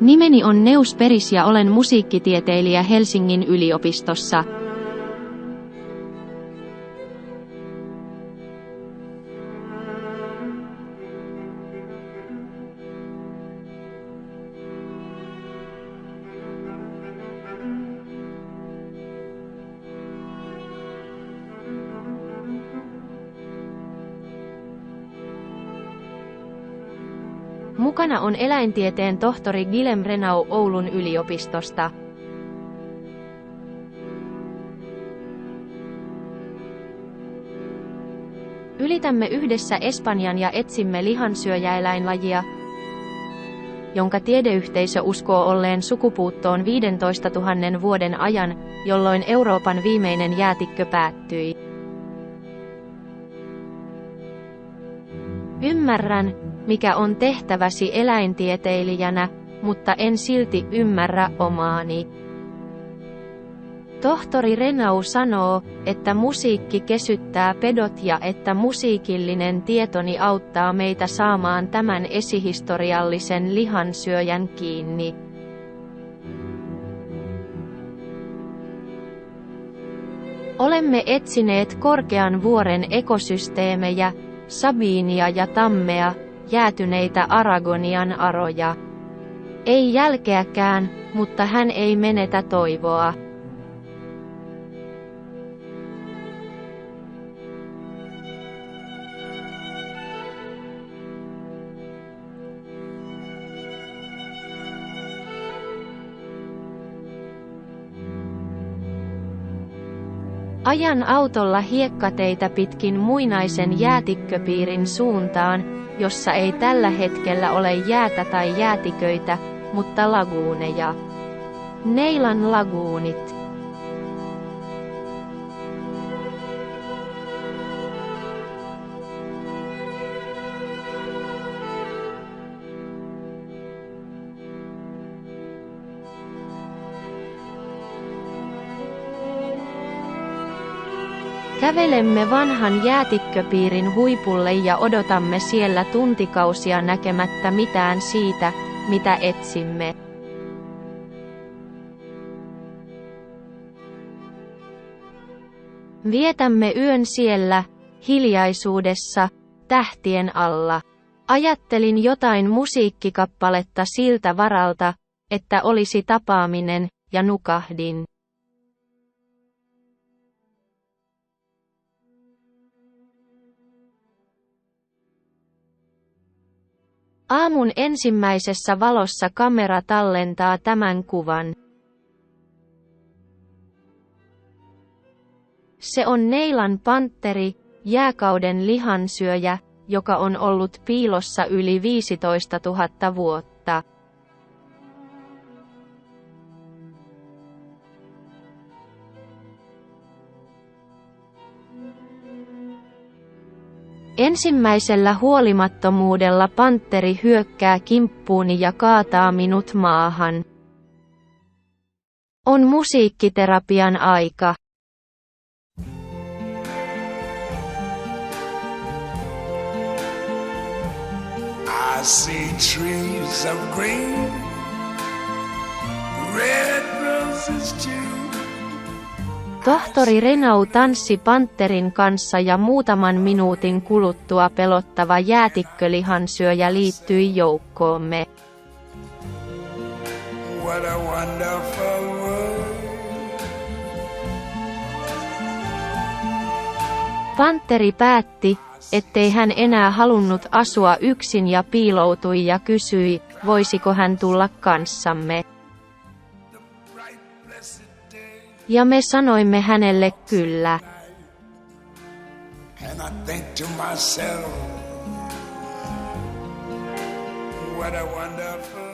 Nimeni on Neus Peris ja olen musiikkitieteilijä Helsingin yliopistossa. Mukana on eläintieteen tohtori Guillaume Renaud Oulun yliopistosta. Ylitämme yhdessä Espanjan ja etsimme lihansyöjäeläinlajia, jonka tiedeyhteisö uskoo olleen sukupuuttoon 15 000 vuoden ajan, jolloin Euroopan viimeinen jäätikkö päättyi. Ymmärrän, mikä on tehtäväsi eläintieteilijänä, mutta en silti ymmärrä omaani. Tohtori Renaud sanoo, että musiikki kesyttää pedot ja että musiikillinen tietoni auttaa meitä saamaan tämän esihistoriallisen lihansyöjän kiinni. Olemme etsineet korkean vuoren ekosysteemejä, sabiinia ja tammea, jäätyneitä Aragonian aroja. Ei jälkeäkään, mutta hän ei menetä toivoa. Ajan autolla hiekkateitä pitkin muinaisen jäätikköpiirin suuntaan, jossa ei tällä hetkellä ole jäätä tai jäätiköitä, mutta laguuneja. Neilan laguunit. Kävelemme vanhan jäätikköpiirin huipulle ja odotamme siellä tuntikausia näkemättä mitään siitä, mitä etsimme. Vietämme yön siellä, hiljaisuudessa, tähtien alla. Ajattelin jotain musiikkikappaletta siltä varalta, että olisi tapaaminen, ja nukahdin. Aamun ensimmäisessä valossa kamera tallentaa tämän kuvan. Se on Neilan pantteri, jääkauden lihansyöjä, joka on ollut piilossa yli 15 000 vuotta. Ensimmäisellä huolimattomuudella pantteri hyökkää kimppuuni ja kaataa minut maahan. On musiikkiterapian aika. I see trees of green, red roses too. Tohtori Renaud tanssi pantterin kanssa ja muutaman minuutin kuluttua pelottava jäätikkölihansyöjä liittyi joukkoomme. What a wonderful world. Pantteri päätti, ettei hän enää halunnut asua yksin ja piiloutui ja kysyi, voisiko hän tulla kanssamme. Ja me sanoimme hänelle kyllä. And I think to myself, what a wonderful